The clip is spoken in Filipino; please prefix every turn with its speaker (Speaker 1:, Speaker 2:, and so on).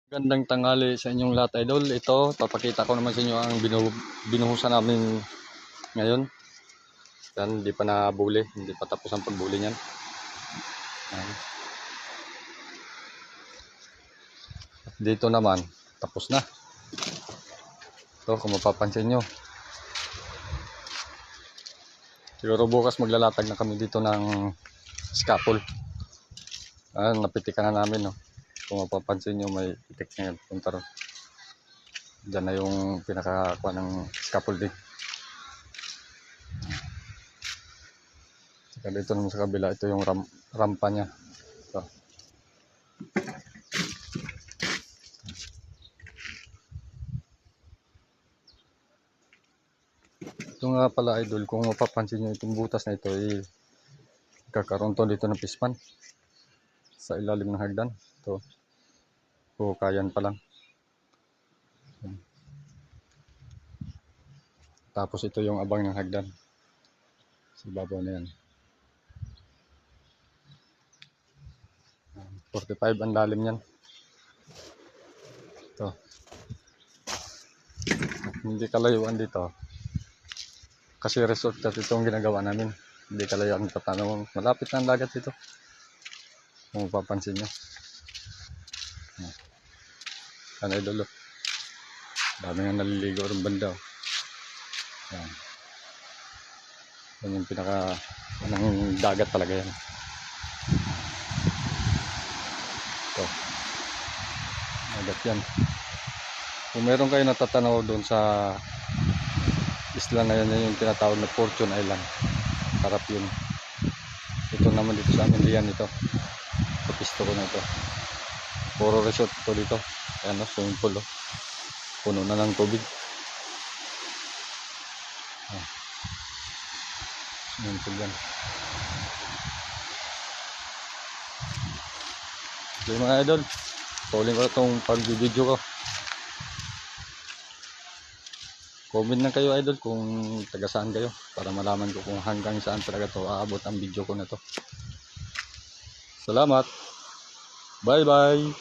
Speaker 1: Gandang tanghali sa inyong lahat, idol. Ito, papakita ko naman sa inyo ang binuhusan namin ngayon. Yan, hindi pa nabuli, hindi pa tapos ang pagbuli niyan. Yan. Dito naman, tapos na. Ito, kung mapapansin nyo. Siguro bukas maglalatag na kami dito ng scaffold. Napitikan na namin, no. Kung mapapansin nyo, may itik na yan. Punta ron. Diyan na yung pinakakuha ng scaffolding. Saka dito naman sa kabila, ito yung rampa niya. Ito. Ito nga pala, idol, kung mapapansin nyo itong butas na ito, kakaroon to dito ng pispan sa ilalim ng hagdan. Ito, hukayan pa lang. Tapos ito yung abang ng hagdan sa babaw na yan. 45 ang lalim yan. Ito, hindi kalayuan dito kasi resort at itong ginagawa namin. Hindi kalayuan tatanaw, malapit na ang dagat dito kung mapapansin nyo. Yan, idol, dami nga naliligo rin banda. Yan. Yan yung pinaka ng dagat talaga yan. Ito, dagat yan. Kung meron kayo natatanaw doon sa isla na yan, yung tinatawag na Fortune Island, harap yun. Ito naman dito sa amin, liyan ito, kapisto ko na ito, puro resort ito dito. Ayan, swimming pool, puno na ng tubig. Swimming pool yan. So mga idol, tuloy ko itong pag-video ko. Comment na kayo, idol, kung taga saan kayo, para malaman ko kung hanggang saan talaga to aabot ang video ko na to. Salamat, bye bye.